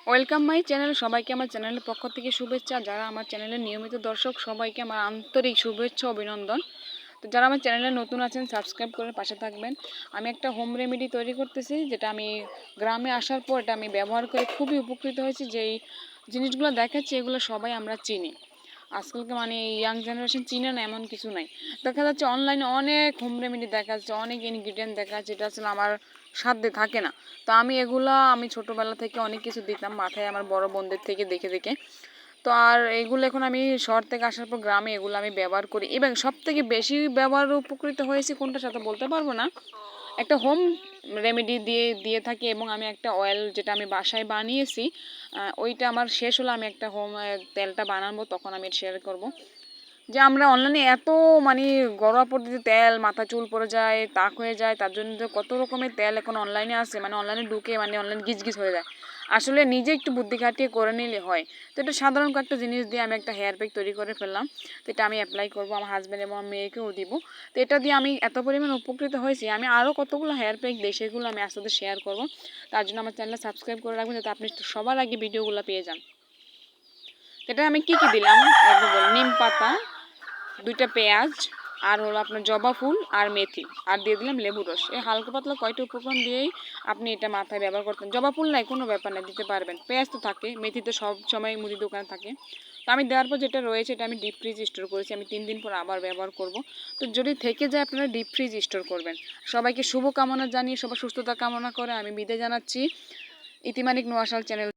Welcome my channel. সবাইকে আমার চ্যানেলের পক্ষ থেকে শুভেচ্ছা। যারা আমার চ্যানেলের নিয়মিত দর্শক সবাইকে আমার আন্তরিক শুভেচ্ছা অভিনন্দন। তো যারা আমার চ্যানেলে নতুন আছেন সাবস্ক্রাইব করে পাশে থাকবেন। আমি একটা হোম রেমেডি তৈরি করতেছি, যেটা আমি গ্রামে আসার পর এটা আমি ব্যবহার করে খুবই উপকৃত হয়েছি। যেই জিনিসগুলো দেখাচ্ছি এগুলো সবাই আমরা চিনি। আজকালকে মানে ইয়াং জেনারেশন চিনে না এমন কিছু নাই। দেখা যাচ্ছে অনলাইনে অনেক হোম রেমেডি দেখা যাচ্ছে, অনেক ইনগ্রিডিয়েন্ট দেখা যাচ্ছে, যেটা আসলে আমার সাধ্যে থাকে না। তো আমি ছোটোবেলা থেকে অনেক কিছু দিতাম মাথায় আমার বড় বোনদের থেকে দেখে দেখে। তো আর এগুলো এখন আমি শহর থেকে আসার পর গ্রামে এগুলো আমি ব্যবহার করি, এবং সব থেকে বেশি ব্যবহার উপকৃত হয়েছি কোনটার সাথে বলতে পারবো না। একটা হোম রেমেডি দিয়ে দিয়ে থাকি, এবং আমি একটা অয়েল যেটা আমি বাসায় বানিয়েছি, ওইটা আমার শেষ হলো, আমি একটা হোম তেলটা বানাবো, তখন আমি শেয়ার করব। যে আমরা অনলাইনে এত মানে ঘরোয়া পদ্ধতিতে তেল মাথা চুল পড়ে যায়, টাক হয়ে যায়, তার জন্য যে কত রকমের তেল এখন অনলাইনে আছে, মানে অনলাইনে ঢুকে মানে অনলাইন গিজ হয়ে যায়। আসলে নিজে একটু বুদ্ধি খাটিয়ে করে নিলে হয়। তো এটা সাধারণ কয়েকটা জিনিস দিয়ে আমি একটা হেয়ার প্যাক তৈরি করে ফেললাম। তো এটা আমি অ্যাপ্লাই করবো আমার হাজব্যান্ড এবং আমার মেয়েকেও দিব। তো এটা দিয়ে আমি এত পরিমাণ উপকৃত হয়েছি। আমি আরও কতগুলো হেয়ার প্যাক দিই, সেগুলো আমি আস্তে আস্তে শেয়ার করবো। তার জন্য আমার চ্যানেলটা সাবস্ক্রাইব করে রাখবেন, যাতে আপনি সবার আগে ভিডিওগুলো পেয়ে যান। এটা আমি কি দিলাম একটু বলি। নিম পাতা, 2টা পেঁয়াজ, আর হলো আপনার জবা ফুল আর মেথি, আর দিয়ে দিলাম লেবু রস। এই হালকা পাতলা কয়টা উপকরণ দিয়েই আপনি এটা মাথায় ব্যবহার করতেন। জবা ফুল নাই কোনো ব্যাপার না, দিতে পারবেন। পেঁয়াজ তো থাকে, মেথি তো সব সময় মুদি দোকানে থাকে। তো আমি দেওয়ার পর যেটা রয়েছে এটা আমি ডিপ ফ্রিজ স্টোর করেছি, আমি 3 দিন পর আবার ব্যবহার করব। তো যদি থেকে যায় আপনারা ডিপ ফ্রিজ স্টোর করবেন। সবাইকে শুভকামনা জানিয়ে সবার সুস্থতা কামনা করে আমি বিদায় জানাচ্ছি। ইতিমানিক নোয়াশাল চ্যানেল।